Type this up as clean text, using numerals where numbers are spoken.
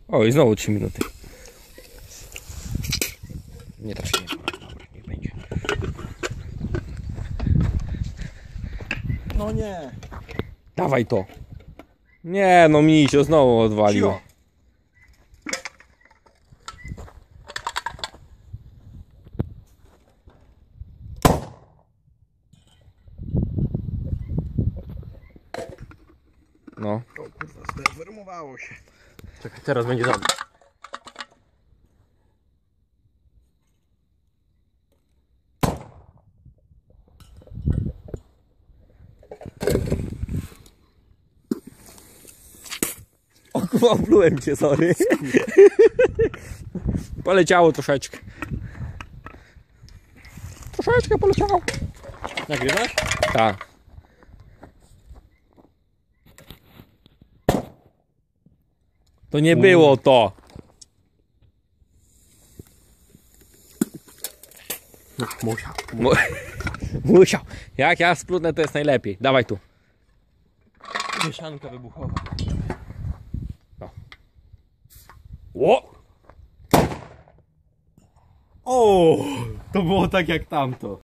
O, i znowu 3 minuty. Nie trafiłem. Dobra, niech będzie. No nie. Dawaj to. Nie, no misio znowu odwalił. Cio. No. O kurwa, zdeformowało się. Czekaj, teraz będzie dobrze. O kurwa, oplułem cię, sorry. Poleciało troszeczkę. Troszeczkę poleciało. Nagrywasz? Tak. To nie było to. No, musiał. Musiał. Jak ja splutnę, to jest najlepiej. Dawaj tu. Mieszanka wybuchowa. O! O, to było tak jak tamto.